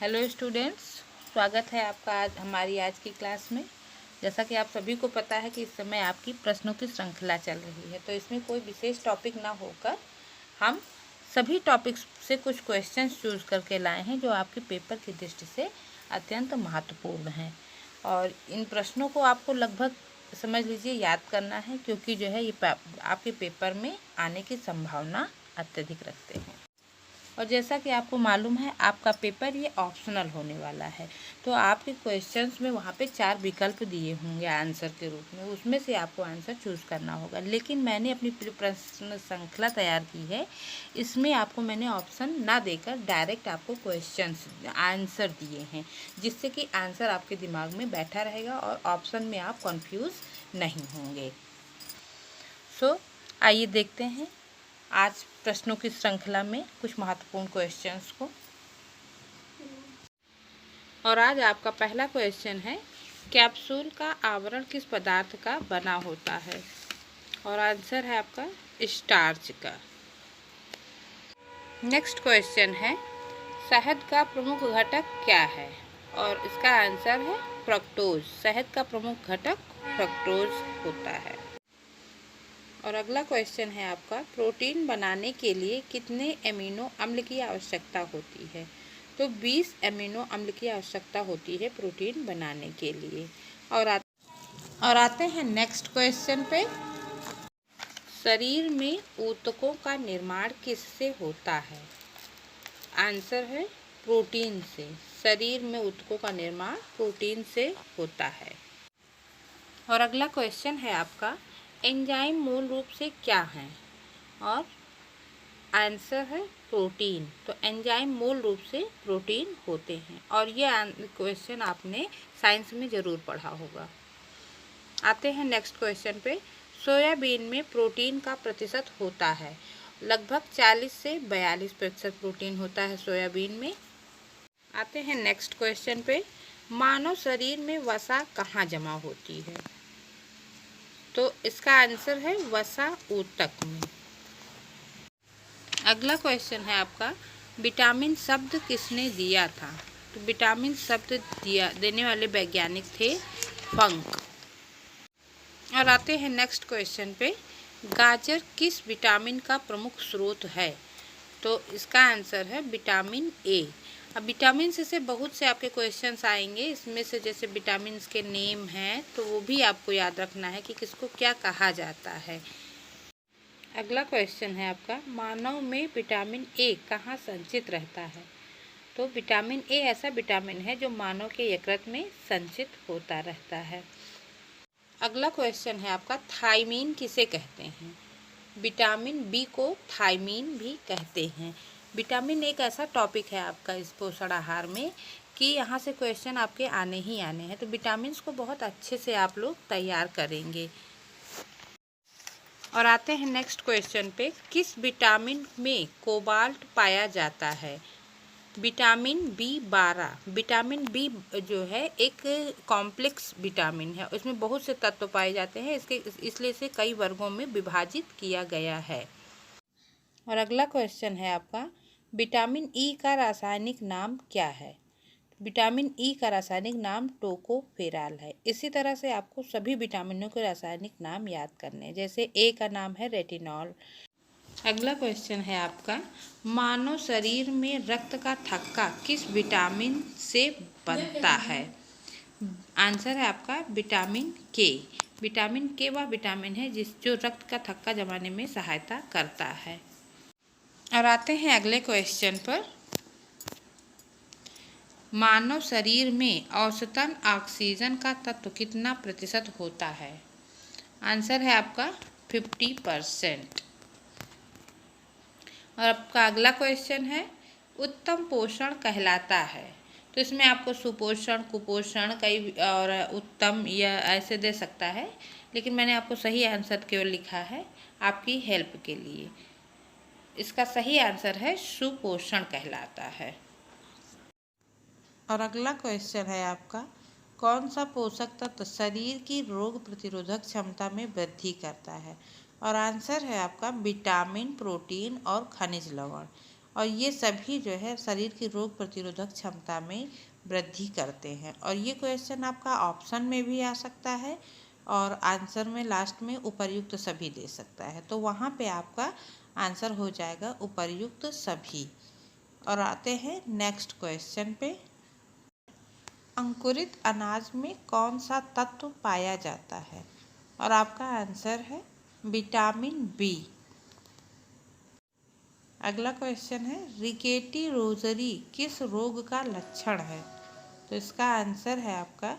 Hello students, स्वागत है आपका आज की क्लास में। जैसा कि आप सभी को पता है कि इस समय आपकी प्रश्नों की श्रृंखला चल रही है, तो इसमें कोई विशेष टॉपिक ना होकर हम सभी टॉपिक्स से कुछ क्वेश्चंस चूज करके लाए हैं जो आपके पेपर की दृष्टि से अत्यंत महत्वपूर्ण हैं। और इन प्रश्नों को आपको लगभग समझ लीजिए याद करना है, क्योंकि जो है ये आपके पेपर में आने की संभावना अत्यधिक रखते हैं। और जैसा कि आपको मालूम है, आपका पेपर ये ऑप्शनल होने वाला है, तो आपके क्वेश्चंस में वहाँ पे 4 विकल्प दिए होंगे आंसर के रूप में, उसमें से आपको आंसर चूज़ करना होगा। लेकिन मैंने अपनी प्रश्न श्रृंखला तैयार की है, इसमें आपको मैंने ऑप्शन ना देकर डायरेक्ट आपको क्वेश्चंस आंसर दिए हैं, जिससे कि आंसर आपके दिमाग में बैठा रहेगा और ऑप्शन में आप कन्फ्यूज़ नहीं होंगे। आइए देखते हैं आज प्रश्नों की श्रृंखला में कुछ महत्वपूर्ण क्वेश्चंस को। और आज आपका पहला क्वेश्चन है, कैप्सूल का आवरण किस पदार्थ का बना होता है? और आंसर है आपका स्टार्च का। नेक्स्ट क्वेश्चन है, शहद का प्रमुख घटक क्या है? और इसका आंसर है फ्रक्टोज। शहद का प्रमुख घटक फ्रक्टोज होता है। और अगला क्वेश्चन है आपका, प्रोटीन बनाने के लिए कितने एमिनो अम्ल की आवश्यकता होती है? तो 20 एमिनो अम्ल की आवश्यकता होती है प्रोटीन बनाने के लिए। और आते हैं नेक्स्ट क्वेश्चन पे। शरीर में ऊतकों का निर्माण किससे होता है? आंसर है प्रोटीन से। शरीर में ऊतकों का निर्माण प्रोटीन से होता है। और अगला क्वेश्चन है आपका, एंजाइम मूल रूप से क्या हैं? और आंसर है प्रोटीन। तो एंजाइम मूल रूप से प्रोटीन होते हैं, और ये क्वेश्चन आपने साइंस में ज़रूर पढ़ा होगा। आते हैं नेक्स्ट क्वेश्चन पे। सोयाबीन में प्रोटीन का प्रतिशत होता है, लगभग 40 से 42% प्रोटीन होता है सोयाबीन में। आते हैं नेक्स्ट क्वेश्चन पे, मानव शरीर में वसा कहाँ जमा होती है? तो इसका आंसर है वसा ऊतक में। अगला क्वेश्चन है आपका, विटामिन शब्द किसने दिया था? तो विटामिन शब्द देने वाले वैज्ञानिक थे फंक। और आते हैं नेक्स्ट क्वेश्चन पे, गाजर किस विटामिन का प्रमुख स्रोत है? तो इसका आंसर है विटामिन ए। अब विटामिन से बहुत से आपके क्वेश्चंस आएंगे, इसमें से जैसे विटामिन के नेम हैं, तो वो भी आपको याद रखना है कि किसको क्या कहा जाता है। अगला क्वेश्चन है आपका, मानव में विटामिन ए कहाँ संचित रहता है? तो विटामिन ए ऐसा विटामिन है जो मानव के यकृत में संचित होता रहता है। अगला क्वेश्चन है आपका, थायमीन किसे कहते हैं? विटामिन बी को थायमीन भी कहते हैं। विटामिन एक ऐसा टॉपिक है आपका इस पोषण आहार में कि यहाँ से क्वेश्चन आपके आने ही आने हैं, तो विटामिन्स को बहुत अच्छे से आप लोग तैयार करेंगे। और आते हैं नेक्स्ट क्वेश्चन पे, किस विटामिन में कोबाल्ट पाया जाता है? Vitamin B12। विटामिन बी जो है एक कॉम्प्लेक्स विटामिन है, उसमें बहुत से तत्व पाए जाते हैं, इसलिए इसे कई वर्गों में विभाजित किया गया है। और अगला क्वेश्चन है आपका, विटामिन ई का रासायनिक नाम क्या है? विटामिन ई का रासायनिक नाम टोकोफेरॉल है। इसी तरह से आपको सभी विटामिनों के रासायनिक नाम याद करने हैं, जैसे ए का नाम है रेटिनॉल। अगला क्वेश्चन है आपका, मानव शरीर में रक्त का थक्का किस विटामिन से बनता है? आंसर है आपका विटामिन के। विटामिन के वह विटामिन है जो रक्त का थक्का जमाने में सहायता करता है। और आते हैं अगले क्वेश्चन पर, मानव शरीर में औसतन ऑक्सीजन का तत्व कितना प्रतिशत होता है? आंसर है आपका 50%। और आपका अगला क्वेश्चन है, उत्तम पोषण कहलाता है? तो इसमें आपको सुपोषण, कुपोषण कई और उत्तम या ऐसे दे सकता है, लेकिन मैंने आपको सही आंसर केवल लिखा है आपकी हेल्प के लिए। इसका सही आंसर है सुपोषण कहलाता है। और अगला क्वेश्चन है आपका, कौन सा पोषक तत्व शरीर की रोग प्रतिरोधक क्षमता में वृद्धि करता है? और आंसर है आपका विटामिन, प्रोटीन और खनिज लवण। और ये सभी जो है शरीर की रोग प्रतिरोधक क्षमता में वृद्धि करते हैं। और ये क्वेश्चन आपका ऑप्शन में भी आ सकता है और आंसर में लास्ट में उपर्युक्त सभी दे सकता है, तो वहाँ पे आपका आंसर हो जाएगा उपर्युक्त सभी। और आते हैं नेक्स्ट क्वेश्चन पे। अंकुरित अनाज में कौन सा तत्व पाया जाता है? और आपका आंसर है विटामिन बी। अगला क्वेश्चन है रिकेटी रोजरी किस रोग का लक्षण है? तो इसका आंसर है आपका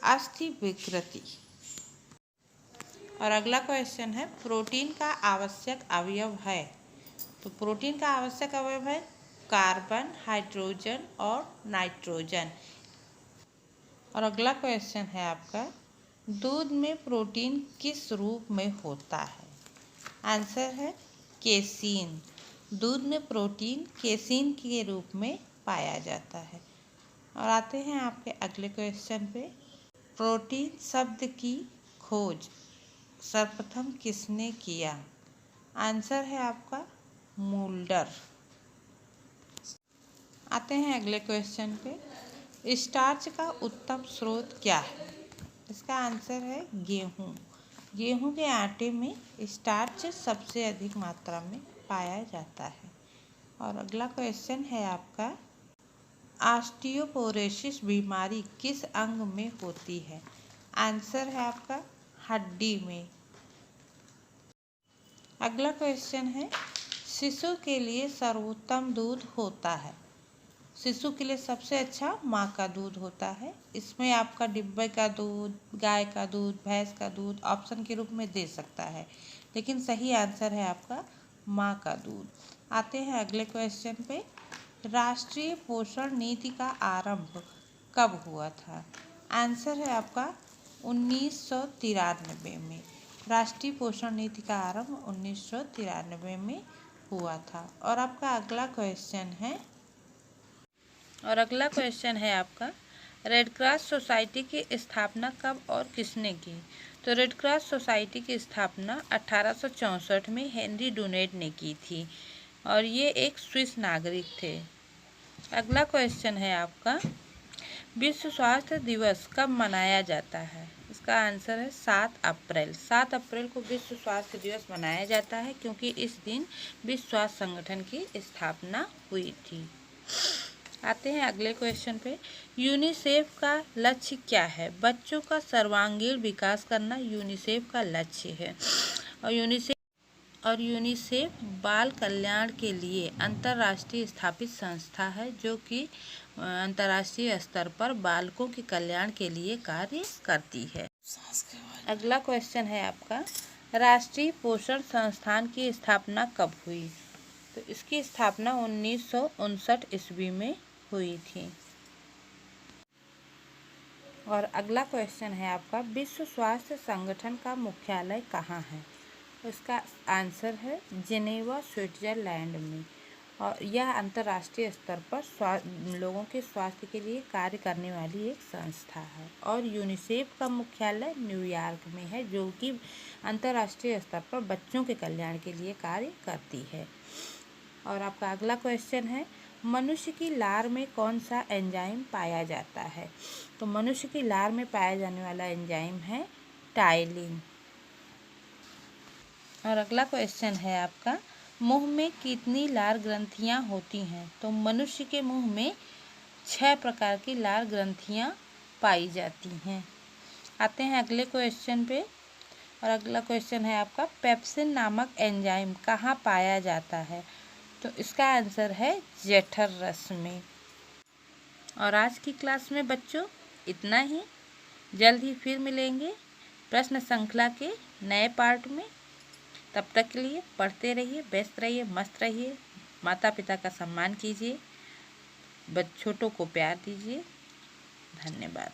अस्थि विकृति। और अगला क्वेश्चन है प्रोटीन का आवश्यक अवयव है? तो प्रोटीन का आवश्यक अवयव है कार्बन, हाइड्रोजन और नाइट्रोजन। और अगला क्वेश्चन है आपका दूध में प्रोटीन किस रूप में होता है? आंसर है केसीन। दूध में प्रोटीन केसीन के रूप में पाया जाता है। और आते हैं आपके अगले क्वेश्चन पे। प्रोटीन शब्द की खोज सर्वप्रथम किसने किया? आंसर है आपका मूल्डर। आते हैं अगले क्वेश्चन पे। स्टार्च का उत्तम स्रोत क्या है? इसका आंसर है गेहूँ। गेहूँ के आटे में स्टार्च सबसे अधिक मात्रा में पाया जाता है। और अगला क्वेश्चन है आपका ऑस्टियोपोरोसिस बीमारी किस अंग में होती है? आंसर है आपका हड्डी में। अगला क्वेश्चन है शिशु के लिए सर्वोत्तम दूध होता है? शिशु के लिए सबसे अच्छा माँ का दूध होता है। इसमें आपका डिब्बे का दूध, गाय का दूध, भैंस का दूध ऑप्शन के रूप में दे सकता है, लेकिन सही आंसर है आपका माँ का दूध। आते हैं अगले क्वेश्चन पे। राष्ट्रीय पोषण नीति का आरंभ कब हुआ था? आंसर है आपका 1993 में। राष्ट्रीय पोषण नीति का आरंभ 1993 में हुआ था। और आपका अगला क्वेश्चन है आपका रेड क्रॉस सोसाइटी की स्थापना कब और किसने की? तो रेड क्रॉस सोसाइटी की स्थापना 1864 में हेनरी डुनेट ने की थी और ये एक स्विस नागरिक थे। अगला क्वेश्चन है आपका विश्व स्वास्थ्य दिवस कब मनाया जाता है? इसका आंसर है 7 अप्रैल। 7 अप्रैल को विश्व स्वास्थ्य दिवस मनाया जाता है क्योंकि इस दिन विश्व स्वास्थ्य संगठन की स्थापना हुई थी। आते हैं अगले क्वेश्चन पे। यूनिसेफ का लक्ष्य क्या है? बच्चों का सर्वांगीण विकास करना यूनिसेफ का लक्ष्य है। और यूनिसेफ बाल कल्याण के लिए अंतर्राष्ट्रीय स्थापित संस्था है जो कि अंतर्राष्ट्रीय स्तर पर बालकों के कल्याण के लिए कार्य करती है। अगला क्वेश्चन है आपका राष्ट्रीय पोषण संस्थान की स्थापना कब हुई? तो इसकी स्थापना 1959 ईस्वी में हुई थी। और अगला क्वेश्चन है आपका विश्व स्वास्थ्य संगठन का मुख्यालय कहाँ है? इसका आंसर है जिनेवा, स्विट्जरलैंड में। और यह अंतर्राष्ट्रीय स्तर पर लोगों के स्वास्थ्य के लिए कार्य करने वाली एक संस्था है। और यूनिसेफ का मुख्यालय न्यूयॉर्क में है जो कि अंतर्राष्ट्रीय स्तर पर बच्चों के कल्याण के लिए कार्य करती है। और आपका अगला क्वेश्चन है मनुष्य की लार में कौन सा एंजाइम पाया जाता है? तो मनुष्य की लार में पाया जाने वाला एंजाइम है टाइलिन। और अगला क्वेश्चन है आपका मुंह में कितनी लार ग्रंथियां होती हैं? तो मनुष्य के मुंह में 6 प्रकार की लार ग्रंथियां पाई जाती हैं। आते हैं अगले क्वेश्चन पे। और अगला क्वेश्चन है आपका पेप्सिन नामक एंजाइम कहाँ पाया जाता है? तो इसका आंसर है जठर रस में। और आज की क्लास में बच्चों इतना ही। जल्द ही फिर मिलेंगे प्रश्न श्रृंखला के नए पार्ट में। तब तक के लिए पढ़ते रहिए, व्यस्त रहिए, मस्त रहिए, माता पिता का सम्मान कीजिए, छोटों को प्यार दीजिए। धन्यवाद।